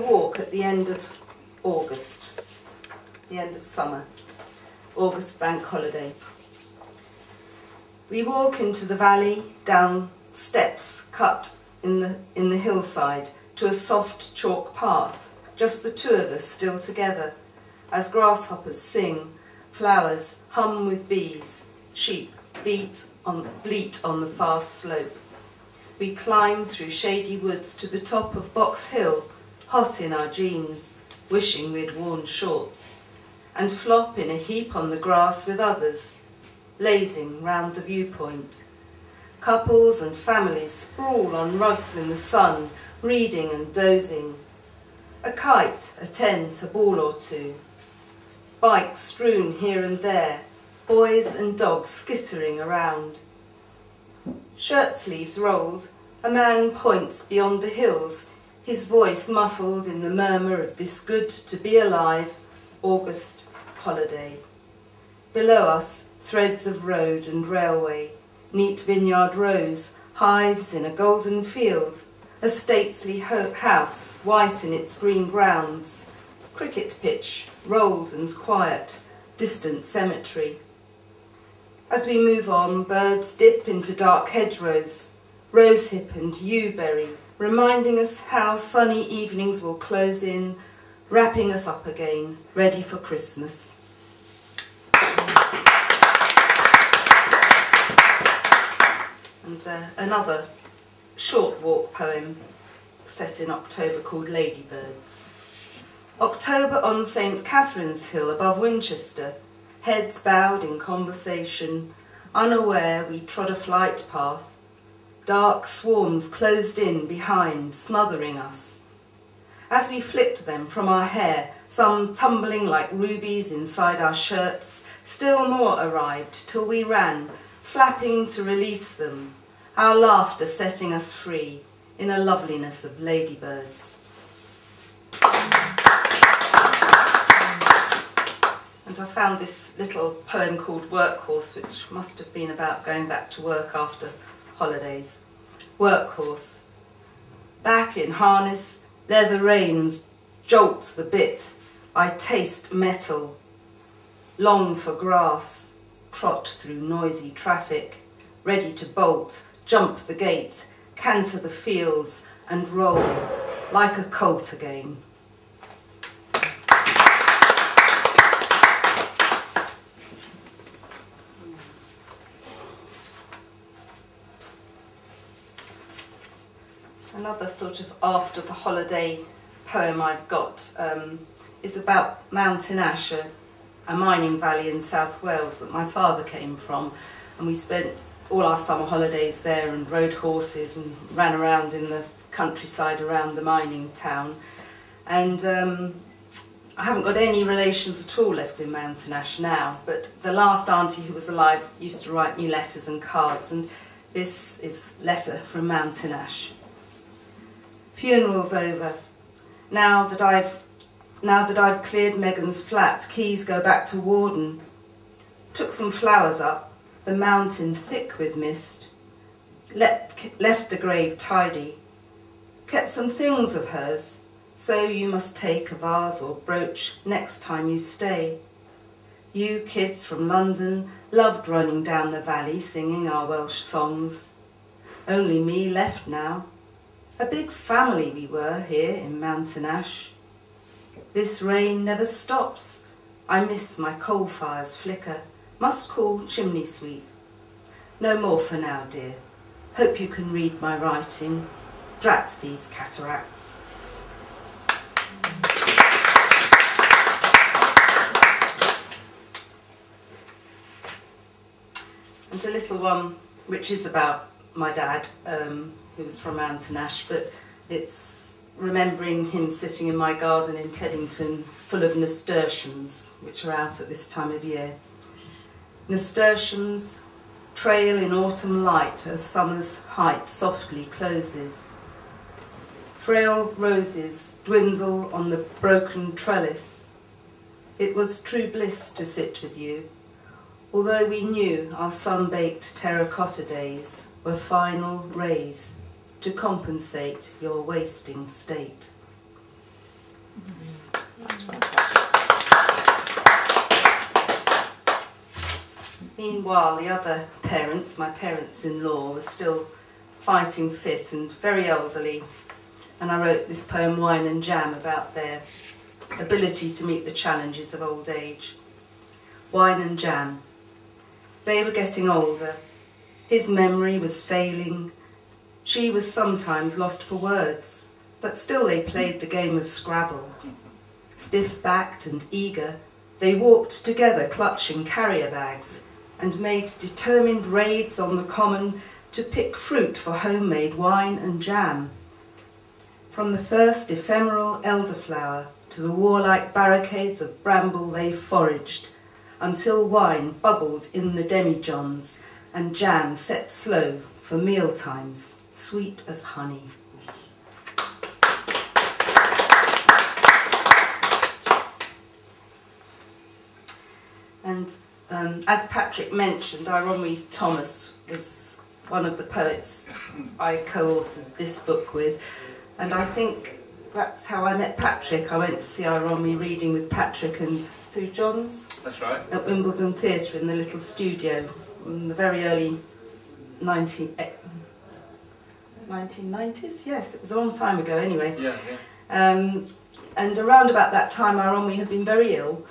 walk at the end of August, the end of summer, August bank holiday. We walk into the valley, down steps cut in the hillside to a soft chalk path, just the two of us still together, as grasshoppers sing, flowers hum with bees, sheep bleat on the fast slope. We climb through shady woods to the top of Box Hill, hot in our jeans, wishing we'd worn shorts, and flop in a heap on the grass with others, lazing round the viewpoint. Couples and families sprawl on rugs in the sun, reading and dozing. A kite, a tent, a ball or two. Bikes strewn here and there, boys and dogs skittering around. Shirt sleeves rolled, a man points beyond the hills, his voice muffled in the murmur of this good to be alive August holiday. Below us, threads of road and railway, neat vineyard rows, hives in a golden field, a stately house, white in its green grounds, cricket pitch, rolled and quiet, distant cemetery. As we move on, birds dip into dark hedgerows, rosehip and yewberry, reminding us how sunny evenings will close in, wrapping us up again, ready for Christmas. And another short walk poem set in October called Ladybirds. October on St. Catherine's Hill above Winchester, heads bowed in conversation, unaware we trod a flight path, dark swarms closed in behind, smothering us. As we flicked them from our hair, some tumbling like rubies inside our shirts, still more arrived till we ran, flapping to release them, our laughter setting us free in a loveliness of ladybirds. And I found this little poem called Workhorse, which must have been about going back to work after holidays. Workhorse. Back in harness, leather reins jolt the bit. I taste metal. Long for grass, trot through noisy traffic, ready to bolt, jump the gate, canter the fields and roll like a colt again. Another sort of after the holiday poem I've got is about Mountain Ash, a mining valley in South Wales that my father came from, and we spent all our summer holidays there and rode horses and ran around in the countryside around the mining town. And I haven't got any relations at all left in Mountain Ash now, but the last auntie who was alive used to write me letters and cards, and this is a letter from Mountain Ash. Funeral's over. Now that I've cleared Megan's flat, keys go back to Warden. Took some flowers up, the mountain thick with mist. Left the grave tidy. Kept some things of hers, so you must take a vase or brooch next time you stay. You kids from London loved running down the valley singing our Welsh songs. Only me left now. A big family we were here in Mountain Ash. This rain never stops. I miss my coal fire's flicker. Must call chimney sweep. No more for now, dear. Hope you can read my writing. Drat these cataracts. And a little one which is about my dad, who was from Mountain Ash, but it's remembering him sitting in my garden in Teddington full of nasturtiums, which are out at this time of year. Nasturtiums trail in autumn light as summer's height softly closes. Frail roses dwindle on the broken trellis. It was true bliss to sit with you, although we knew our sun-baked terracotta days were final rays to compensate your wasting state. Meanwhile, the other parents, my parents-in-law, were still fighting fit and very elderly, and I wrote this poem, Wine and Jam, about their ability to meet the challenges of old age. Wine and Jam. They were getting older. His memory was failing. She was sometimes lost for words, but still they played the game of Scrabble. Stiff-backed and eager, they walked together clutching carrier bags and made determined raids on the common to pick fruit for homemade wine and jam. From the first ephemeral elderflower to the warlike barricades of bramble they foraged, until wine bubbled in the demijohns and jam set slow for mealtimes, sweet as honey. And as Patrick mentioned, Ironwy Thomas was one of the poets I co-authored this book with, and I think that's how I met Patrick. I went to see Ironwy reading with Patrick and Sue Johns. That's right. At Wimbledon Theatre in the little studio in the very early 1990s. Yes, it was a long time ago anyway. Yeah. And around about that time, Ironwy had been very ill.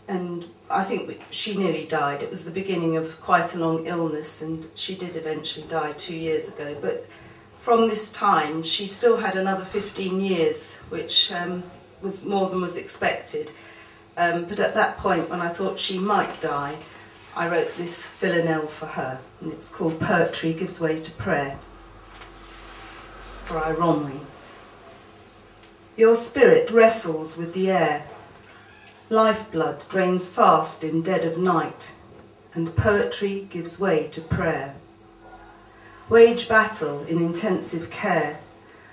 And I think she nearly died. It was the beginning of quite a long illness, and she did eventually die 2 years ago. But from this time, she still had another 15 years, which was more than was expected. But at that point, when I thought she might die, I wrote this villanelle for her, and it's called Poetry Gives Way to Prayer, for Ironwy. Your spirit wrestles with the air. Lifeblood drains fast in dead of night, and poetry gives way to prayer. Wage battle in intensive care.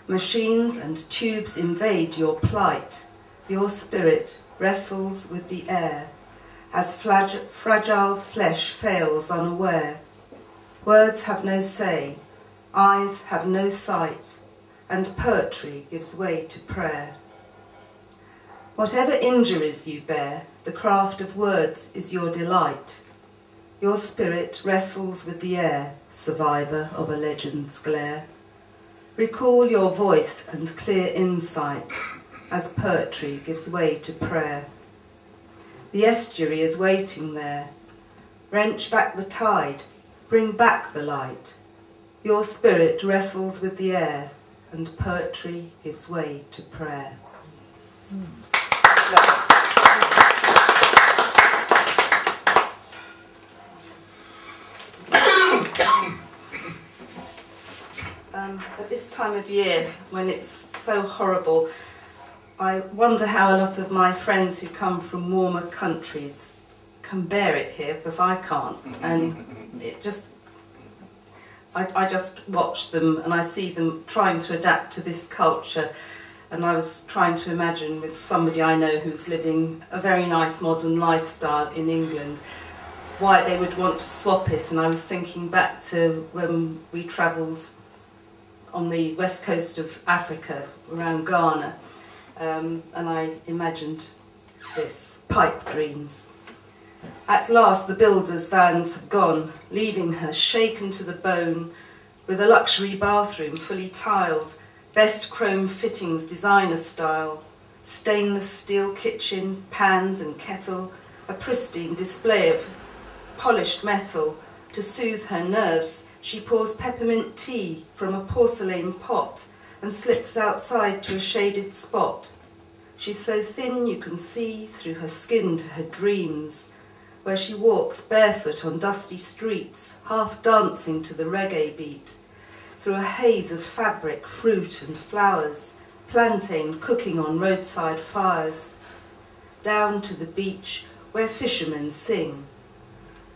Machines and tubes invade your plight. Your spirit wrestles with the air, as fragile flesh fails unaware. Words have no say, eyes have no sight, and poetry gives way to prayer. Whatever injuries you bear, the craft of words is your delight. Your spirit wrestles with the air, survivor of a legend's glare. Recall your voice and clear insight, as poetry gives way to prayer. The estuary is waiting there. Wrench back the tide, bring back the light. Your spirit wrestles with the air, and poetry gives way to prayer. At this time of year, when it's so horrible, I wonder how a lot of my friends who come from warmer countries can bear it here, because I can't. And it just, I just watch them and I see them trying to adapt to this culture. And I was trying to imagine with somebody I know who's living a very nice modern lifestyle in England, why they would want to swap it. And I was thinking back to when we travelled on the west coast of Africa, around Ghana, and I imagined this, pipe dreams. At last the builders' vans have gone, leaving her shaken to the bone, with a luxury bathroom fully tiled, best chrome fittings designer style, stainless steel kitchen, pans and kettle, a pristine display of polished metal. To soothe her nerves, she pours peppermint tea from a porcelain pot and slips outside to a shaded spot. She's so thin you can see through her skin to her dreams, where she walks barefoot on dusty streets, half dancing to the reggae beat, through a haze of fabric, fruit and flowers, plantain cooking on roadside fires, down to the beach where fishermen sing,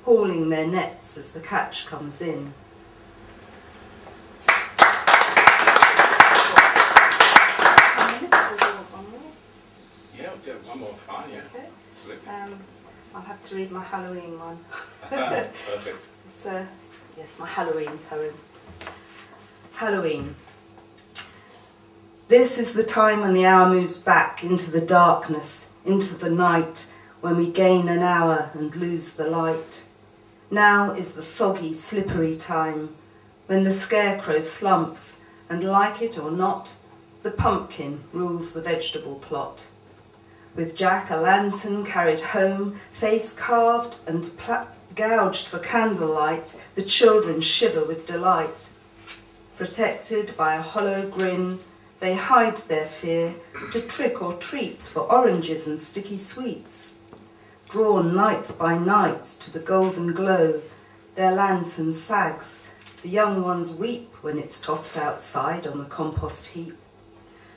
hauling their nets as the catch comes in. Yeah, we'll do one more, fine, yeah. Okay. Absolutely. I'll have to read my Halloween one. Perfect. It's, yes, my Halloween poem. Halloween. This is the time when the hour moves back into the darkness, into the night, when we gain an hour and lose the light. Now is the soggy, slippery time, when the scarecrow slumps, and like it or not, the pumpkin rules the vegetable plot. With jack-o'-lantern carried home, face carved and gouged for candlelight, the children shiver with delight. Protected by a hollow grin, they hide their fear to trick or treat for oranges and sticky sweets. Drawn night by night to the golden glow, their lantern sags, the young ones weep when it's tossed outside on the compost heap.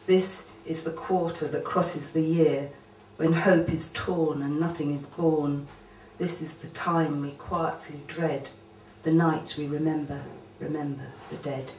This is the quarter that crosses the year, when hope is torn and nothing is born. This is the time we quietly dread, the night we remember the dead.